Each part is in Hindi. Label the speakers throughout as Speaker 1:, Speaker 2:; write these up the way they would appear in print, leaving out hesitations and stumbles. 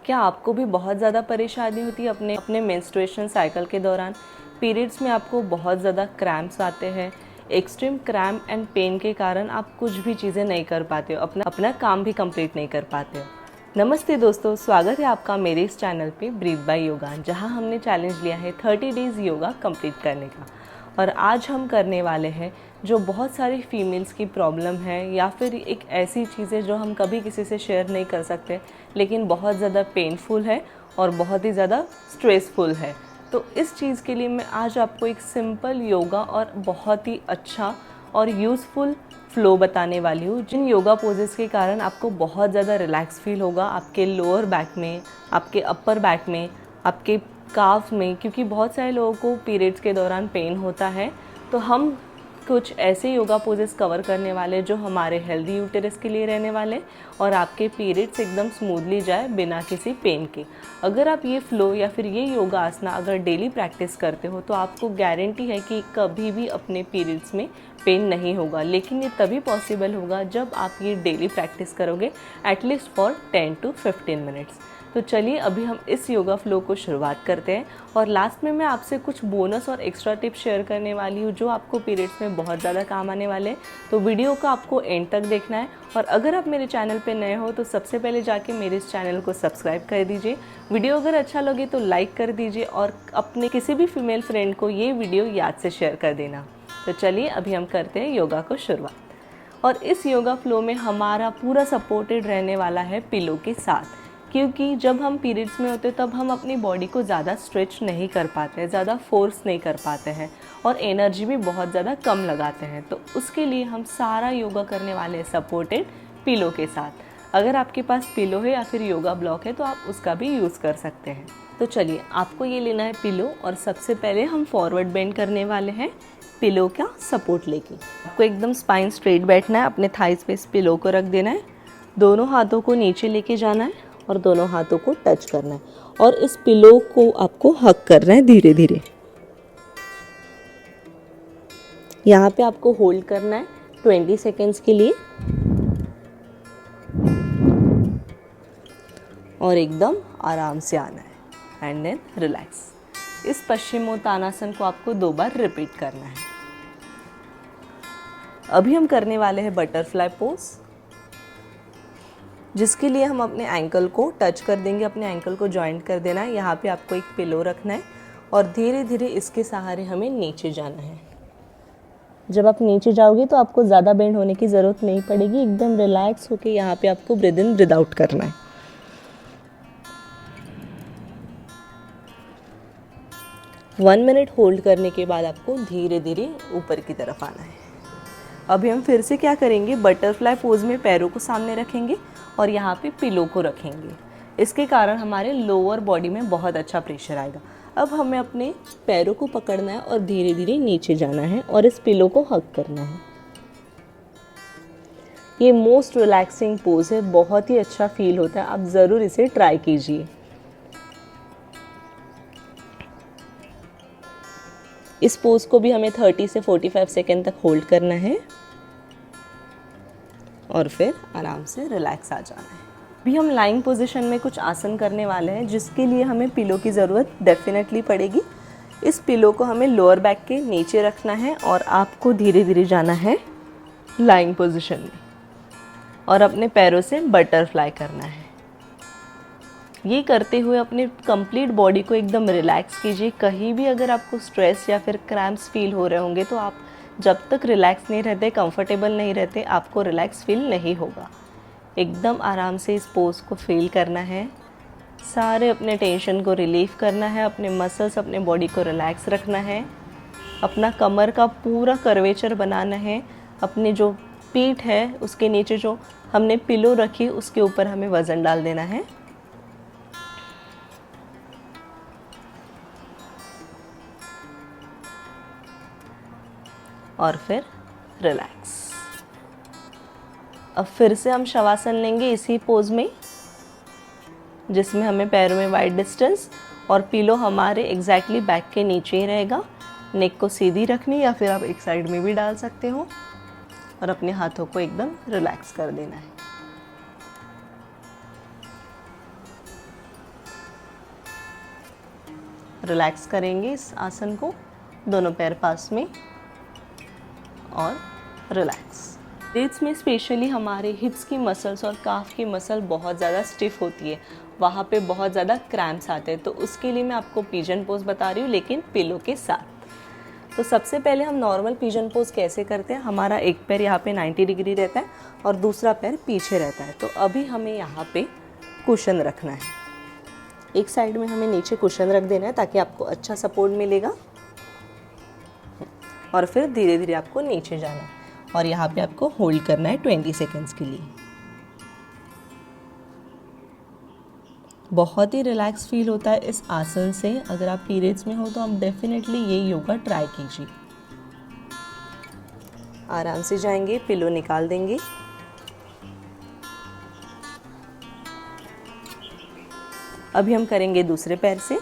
Speaker 1: क्या आपको भी बहुत ज़्यादा परेशानी होती है अपने मेंस्ट्रुएशन साइकिल के दौरान? पीरियड्स में आपको बहुत ज़्यादा क्रैम्प्स आते हैं। एक्सट्रीम क्रैम्प एंड पेन के कारण आप कुछ भी चीज़ें नहीं कर पाते हो, अपना काम भी कंप्लीट नहीं कर पाते हो। नमस्ते दोस्तों, स्वागत है आपका मेरे इस चैनल पे ब्रीथ बाय योगा, जहां हमने चैलेंज लिया है 30 डेज़ योगा कंप्लीट करने का। और आज हम करने वाले हैं जो बहुत सारी फीमेल्स की प्रॉब्लम है, या फिर एक ऐसी चीज़ है जो हम कभी किसी से शेयर नहीं कर सकते लेकिन बहुत ज़्यादा पेनफुल है और बहुत ही ज़्यादा स्ट्रेसफुल है। तो इस चीज़ के लिए मैं आज आपको एक सिंपल योगा और बहुत ही अच्छा और यूज़फुल फ्लो बताने वाली हूँ, जिन योगा पोजेस के कारण आपको बहुत ज़्यादा रिलैक्स फील होगा आपके लोअर बैक में, आपके अपर बैक में, आपके काफ में, क्योंकि बहुत सारे लोगों को पीरियड्स के दौरान पेन होता है। तो हम कुछ ऐसे योगा पोजेस कवर करने वाले जो हमारे हेल्दी यूटेरस के लिए रहने वाले और आपके पीरियड्स एकदम स्मूथली जाए बिना किसी पेन के। अगर आप ये फ्लो या फिर ये योगा आसना अगर डेली प्रैक्टिस करते हो तो आपको गारंटी है कि कभी भी अपने पीरियड्स में पेन नहीं होगा। लेकिन ये तभी पॉसिबल होगा जब आप ये डेली प्रैक्टिस करोगे एटलीस्ट फॉर 10 to 15 मिनट्स। तो चलिए अभी हम इस योगा फ्लो को शुरुआत करते हैं और लास्ट में मैं आपसे कुछ बोनस और एक्स्ट्रा टिप्स शेयर करने वाली हूँ जो आपको पीरियड्स में बहुत ज़्यादा काम आने वाले हैं। तो वीडियो को आपको एंड तक देखना है। और अगर आप मेरे चैनल पे नए हो तो सबसे पहले जाके मेरे इस चैनल को सब्सक्राइब कर दीजिए। वीडियो अगर अच्छा लगे तो लाइक कर दीजिए और अपने किसी भी फीमेल फ्रेंड को ये वीडियो याद से शेयर कर देना। तो चलिए अभी हम करते हैं योगा को शुरुआत। और इस योगा फ्लो में हमारा पूरा सपोर्टेड रहने वाला है पिलो के साथ, क्योंकि जब हम पीरियड्स में होते हैं तब हम अपनी बॉडी को ज़्यादा स्ट्रेच नहीं कर पाते हैं, ज़्यादा फोर्स नहीं कर पाते हैं और एनर्जी भी बहुत ज़्यादा कम लगाते हैं। तो उसके लिए हम सारा योगा करने वाले हैं सपोर्टेड पिलो के साथ। अगर आपके पास पिलो है या फिर योगा ब्लॉक है तो आप उसका भी यूज़ कर सकते हैं। तो चलिए आपको ये लेना है पिलो और सबसे पहले हम फॉरवर्ड बेंड करने वाले हैं पिलो का सपोर्ट लेके। आपको एकदम स्पाइन स्ट्रेट बैठना है, अपने थाइस पे इस पिलो को रख देना है, दोनों हाथों को नीचे लेके जाना है और दोनों हाथों को टच करना है और इस पिलो को आपको हक करना है धीरे धीरे। यहाँ पे आपको होल्ड करना है 20 सेकेंड्स के लिए और एकदम आराम से आना है एंड देन रिलैक्स। इस पश्चिमोत्तानासन को आपको 2 बार रिपीट करना है। अभी हम करने वाले हैं बटरफ्लाई पोज, जिसके लिए हम अपने एंकल को टच कर देंगे, अपने एंकल को जॉइंट कर देना है। यहाँ पे आपको एक पिलो रखना है और धीरे धीरे इसके सहारे हमें नीचे जाना है। जब आप नीचे जाओगे तो आपको ज़्यादा बेंड होने की ज़रूरत नहीं पड़ेगी, एकदम रिलैक्स होके यहाँ पे आपको ब्रीद इन ब्रीद आउट करना है। वन मिनट होल्ड करने के बाद आपको धीरे धीरे ऊपर की तरफ आना है। अभी हम फिर से क्या करेंगे, बटरफ्लाई पोज में पैरों को सामने रखेंगे और यहाँ पे पिलो को रखेंगे। इसके कारण हमारे लोअर बॉडी में बहुत अच्छा प्रेशर आएगा। अब हमें अपने पैरों को पकड़ना है और धीरे धीरे नीचे जाना है और इस पिलो को हग करना है। ये मोस्ट रिलैक्सिंग पोज है, बहुत ही अच्छा फील होता है, आप ज़रूर इसे ट्राई कीजिए। इस पोज को भी हमें 30 से 45 सेकेंड तक होल्ड करना है और फिर आराम से रिलैक्स आ जाना है। अभी हम लाइंग पोजीशन में कुछ आसन करने वाले हैं, जिसके लिए हमें पिलो की ज़रूरत डेफिनेटली पड़ेगी। इस पिलो को हमें लोअर बैक के नीचे रखना है और आपको धीरे धीरे जाना है लाइंग पोजीशन में और अपने पैरों से बटरफ्लाई करना है। ये करते हुए अपने कंप्लीट बॉडी को एकदम रिलैक्स कीजिए। कहीं भी अगर आपको स्ट्रेस या फिर क्रैम्प्स फील हो रहे होंगे तो आप जब तक रिलैक्स नहीं रहते, कंफर्टेबल नहीं रहते, आपको रिलैक्स फील नहीं होगा। एकदम आराम से इस पोज को फील करना है, सारे अपने टेंशन को रिलीव करना है, अपने मसल्स, अपने बॉडी को रिलैक्स रखना है, अपना कमर का पूरा कर्वेचर बनाना है। अपनी जो पीठ है उसके नीचे जो हमने पिलो रखी उसके ऊपर हमें वज़न डाल देना है और फिर रिलैक्स। अब फिर से हम शवासन लेंगे इसी पोज में, जिसमें हमें पैरों में वाइड डिस्टेंस और पिलो हमारे एग्जैक्टली बैक के नीचे ही रहेगा। नेक को सीधी रखनी या फिर आप एक साइड में भी डाल सकते हो और अपने हाथों को एकदम रिलैक्स कर देना है। रिलैक्स करेंगे इस आसन को, दोनों पैर पास में और रिलैक्स। पीरियड्स में स्पेशली हमारे हिप्स की मसल्स और काफ की मसल बहुत ज़्यादा स्टिफ होती है, वहाँ पे बहुत ज़्यादा क्रैम्प्स आते हैं। तो उसके लिए मैं आपको पिजन पोज बता रही हूँ, लेकिन पिलो के साथ। तो सबसे पहले हम नॉर्मल पिजन पोज कैसे करते हैं। हमारा एक पैर यहाँ पे 90 डिग्री रहता है और दूसरा पैर पीछे रहता है। तो अभी हमें यहाँ पे कुशन रखना है, एक साइड में हमें नीचे कुशन रख देना है ताकि आपको अच्छा सपोर्ट मिलेगा, और फिर धीरे धीरे आपको नीचे जाना है और यहाँ पे आपको होल्ड करना है 20 सेकेंड्स के लिए। बहुत ही रिलैक्स फील होता है इस आसन से। अगर आप पीरियड्स में हो तो आप डेफिनेटली ये योगा ट्राई कीजिए। आराम से जाएंगे, पिलो निकाल देंगे। अभी हम करेंगे दूसरे पैर से।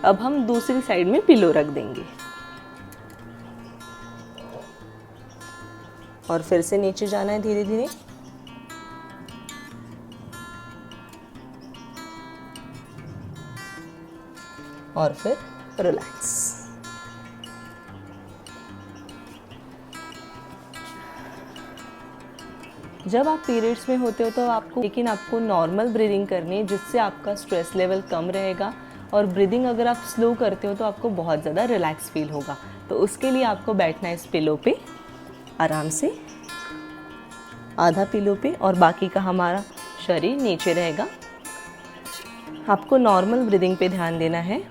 Speaker 1: अब हम दूसरी साइड में पिलो रख देंगे और फिर से नीचे जाना है धीरे धीरे। और फिर रिलैक्स। जब आप पीरियड्स में होते हो तो आपको नॉर्मल ब्रीदिंग करनी है, जिससे आपका स्ट्रेस लेवल कम रहेगा। और ब्रीदिंग अगर आप स्लो करते हो तो आपको बहुत ज़्यादा रिलैक्स फील होगा। तो उसके लिए आपको बैठना है इस पिलो पे आराम से, आधा पिलो पे, और बाकी का हमारा शरीर नीचे रहेगा। आपको नॉर्मल ब्रीदिंग पे ध्यान देना है।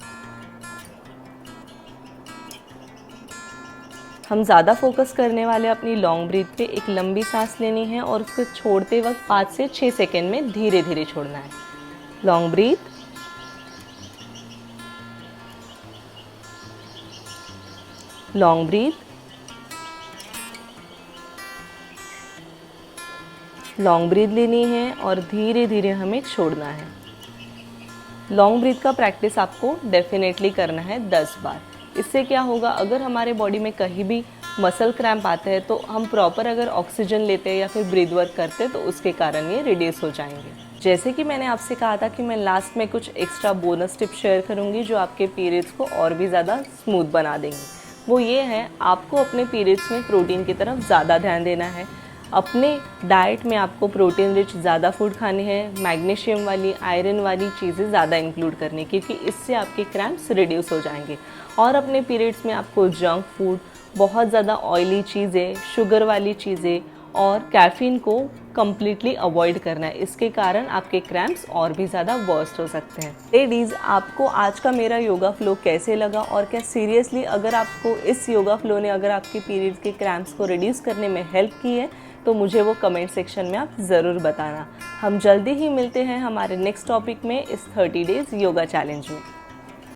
Speaker 1: हम ज़्यादा फोकस करने वाले अपनी लॉन्ग ब्रीथ पे। एक लंबी सांस लेनी है और उसको छोड़ते वक्त 5 से 6 सेकेंड में धीरे धीरे छोड़ना है। Long breath, long breath, long breath लेनी है और धीरे धीरे हमें छोड़ना है। लॉन्ग ब्रीथ का प्रैक्टिस आपको डेफिनेटली करना है 10 बार। इससे क्या होगा, अगर हमारे बॉडी में कहीं भी मसल क्रैम्प आते हैं तो हम प्रॉपर अगर ऑक्सीजन लेते हैं या फिर ब्रीथ वर्क करते हैं तो उसके कारण ये रिड्यूस हो जाएंगे। जैसे कि मैंने आपसे कहा था कि मैं लास्ट में कुछ एक्स्ट्रा बोनस टिप शेयर करूंगी जो आपके पीरियड्स को और भी ज़्यादा स्मूथ बना देंगे। वो ये है, आपको अपने पीरियड्स में प्रोटीन की तरफ ज़्यादा ध्यान देना है। अपने डाइट में आपको प्रोटीन रिच ज़्यादा फूड खाने हैं, मैग्नीशियम वाली, आयरन वाली चीज़ें ज़्यादा इंक्लूड करनी, क्योंकि इससे आपके क्रैम्प्स रिड्यूस हो जाएंगे। और अपने पीरियड्स में आपको जंक फूड, बहुत ज़्यादा ऑयली चीज़ें, शुगर वाली चीज़ें और कैफ़ीन को कम्प्लीटली अवॉइड करना है। इसके कारण आपके क्रैम्प्स और भी ज़्यादा वर्स्ट हो सकते हैं। लेडीज़, आपको आज का मेरा योगा फ्लो कैसे लगा और क्या सीरियसली अगर आपको इस योगा फ्लो ने अगर आपके पीरियड्स के क्रैम्प्स को रिड्यूस करने में हेल्प की है तो मुझे वो कमेंट सेक्शन में आप ज़रूर बताना। हम जल्दी ही मिलते हैं हमारे नेक्स्ट टॉपिक में, इस 30 डेज़ योगा चैलेंज में।